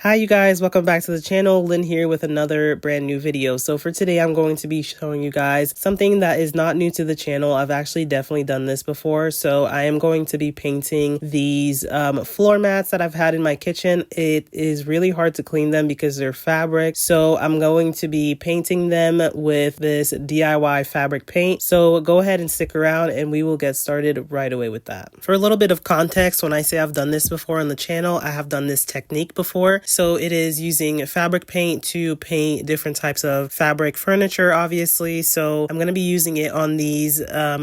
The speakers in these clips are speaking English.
Hi you guys, welcome back to the channel. Lynn here with another brand new video. So for today I'm going to be showing you guys something that is not new to the channel. I've actually definitely done this before. So I am going to be painting these floor mats that I've had in my kitchen. It is really hard to clean them because they're fabric. So I'm going to be painting them with this DIY fabric paint. So go ahead and stick around and we will get started right away with that. For a little bit of context, when I say I've done this before on the channel, I have done this technique before. So it is using fabric paint to paint different types of fabric furniture, obviously. So I'm going to be using it on these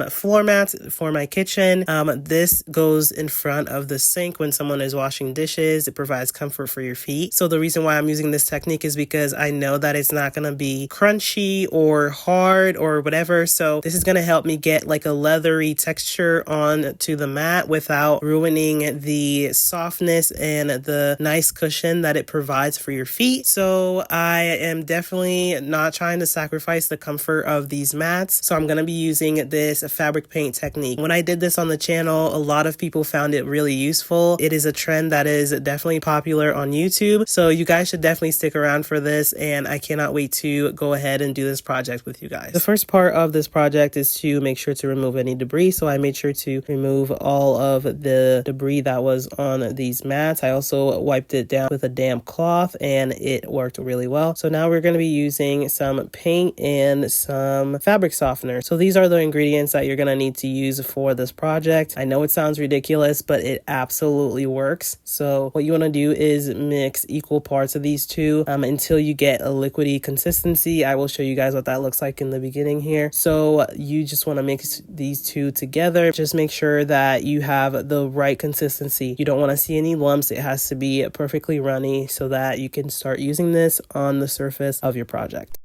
floor mats for my kitchen. This goes in front of the sink when someone is washing dishes. It provides comfort for your feet. So the reason why I'm using this technique is because I know that it's not going to be crunchy or hard or whatever. So this is going to help me get like a leathery texture on to the mat without ruining the softness and the nice cushion that it provides for your feet. So I am definitely not trying to sacrifice the comfort of these mats. So I'm going to be using this fabric paint technique. When I did this on the channel, a lot of people found it really useful. It is a trend that is definitely popular on YouTube. So you guys should definitely stick around for this, and I cannot wait to go ahead and do this project with you guys. The first part of this project is to make sure to remove any debris. So I made sure to remove all of the debris that was on these mats. I also wiped it down with a damp cloth and it worked really well. So now we're going to be using some paint and some fabric softener. So these are the ingredients that you're going to need to use for this project. I know it sounds ridiculous, but it absolutely works. So what you want to do is mix equal parts of these two until you get a liquidy consistency. I will show you guys what that looks like in the beginning here. So you just want to mix these two together. Just make sure that you have the right consistency. You don't want to see any lumps. It has to be perfectly runny so that you can start using this on the surface of your project.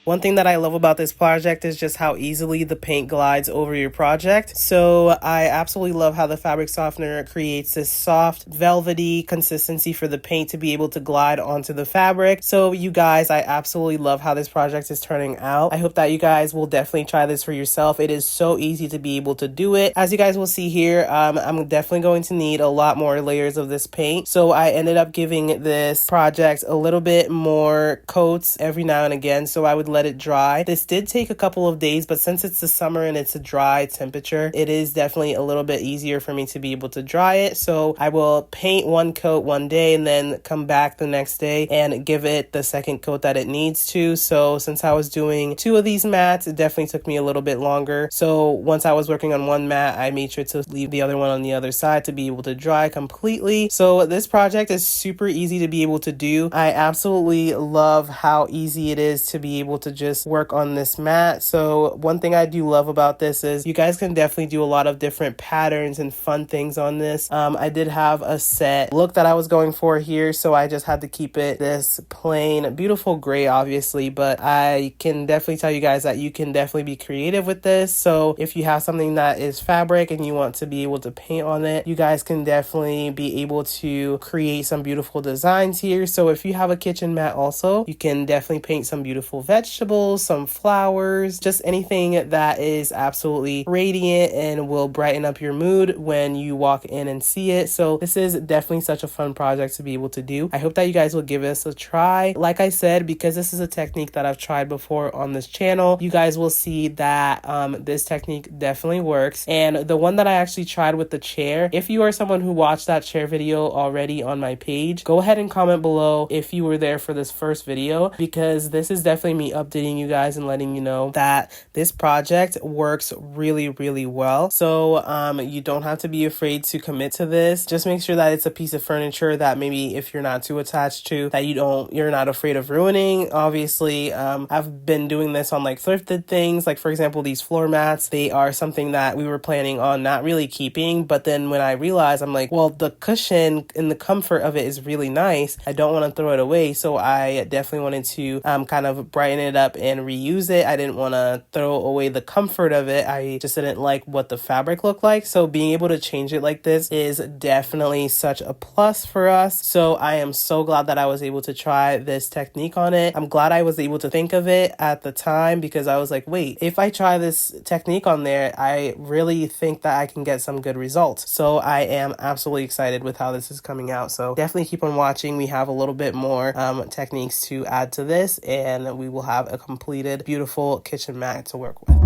One thing that I love about this project is just how easily the paint glides over your project. So I absolutely love how the fabric softener creates this soft, velvety consistency for the paint to be able to glide onto the fabric. So you guys, I absolutely love how this project is turning out. I hope that you guys will definitely try this for yourself. It is so easy to be able to do it. As you guys will see here, I'm definitely going to need a lot more layers of this paint. So I ended up giving this project a little bit more coats every now and again. So I would let it dry. This did take a couple of days, but since it's the summer and it's a dry temperature, it is definitely a little bit easier for me to be able to dry it. So I will paint one coat one day and then come back the next day and give it the second coat that it needs to. So since I was doing 2 of these mats, it definitely took me a little bit longer. So once I was working on one mat, I made sure to leave the other one on the other side to be able to dry completely. So this project is super easy to be able to do. I absolutely love how easy it is to be able to just work on this mat. So one thing I do love about this is you guys can definitely do a lot of different patterns and fun things on this. I did have a set look that I was going for here, so I just had to keep it this plain, beautiful gray, obviously, but I can definitely tell you guys that you can definitely be creative with this. So if you have something that is fabric and you want to be able to paint on it, you guys can definitely be able to create some beautiful designs here. So if you have a kitchen mat also, you can definitely paint some beautiful vegetables, some flowers, just anything that is absolutely radiant and will brighten up your mood when you walk in and see it. So this is definitely such a fun project to be able to do. I hope that you guys will give this a try. Like I said, because this is a technique that I've tried before on this channel, you guys will see that this technique definitely works. And the one that I actually tried with the chair, if you are someone who watched that chair video already on my page, go ahead and comment below if you were there for this first video, because this is definitely me updating you guys and letting you know that this project works really, really well. So you don't have to be afraid to commit to this. Just make sure that it's a piece of furniture that maybe if you're not too attached to, that you're not afraid of ruining. Obviously, I've been doing this on like thrifted things, like for example these floor mats. They are something that we were planning on not really keeping, but then when I realized, I'm like, well, the cushion and the comfort of it is really nice. I don't want to throw it away, so I definitely wanted to kind of brighten it up and reuse it. I didn't want to throw away the comfort of it. I just didn't like what the fabric looked like. So being able to change it like this is definitely such a plus for us. So I am so glad that I was able to try this technique on it. I'm glad I was able to think of it at the time, because I was like, wait, if I try this technique on there, I really think that I can get some good results. So I am absolutely excited with how this is coming out. So definitely keep on watching. We have a little bit more techniques to add to this, and we will have a completed beautiful kitchen mat to work with.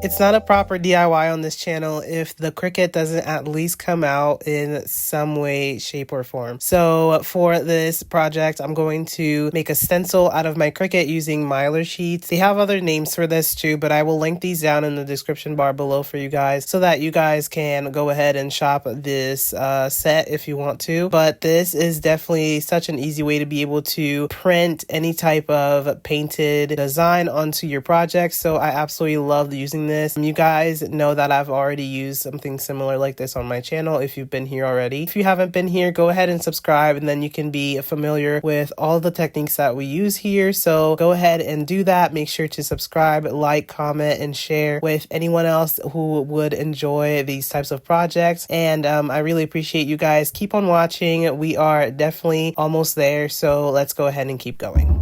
It's not a proper DIY on this channel if the Cricut doesn't at least come out in some way, shape, or form. So for this project, I'm going to make a stencil out of my Cricut using Mylar sheets. They have other names for this too, but I will link these down in the description bar below for you guys so that you guys can go ahead and shop this set if you want to. But this is definitely such an easy way to be able to print any type of painted design onto your project. So I absolutely love using this. You guys know that I've already used something similar like this on my channel if you've been here already. If you haven't been here, go ahead and subscribe, and then you can be familiar with all the techniques that we use here. So go ahead and do that. Make sure to subscribe, like, comment, and share with anyone else who would enjoy these types of projects. And I really appreciate you guys. Keep on watching. We are definitely almost there. So let's go ahead and keep going.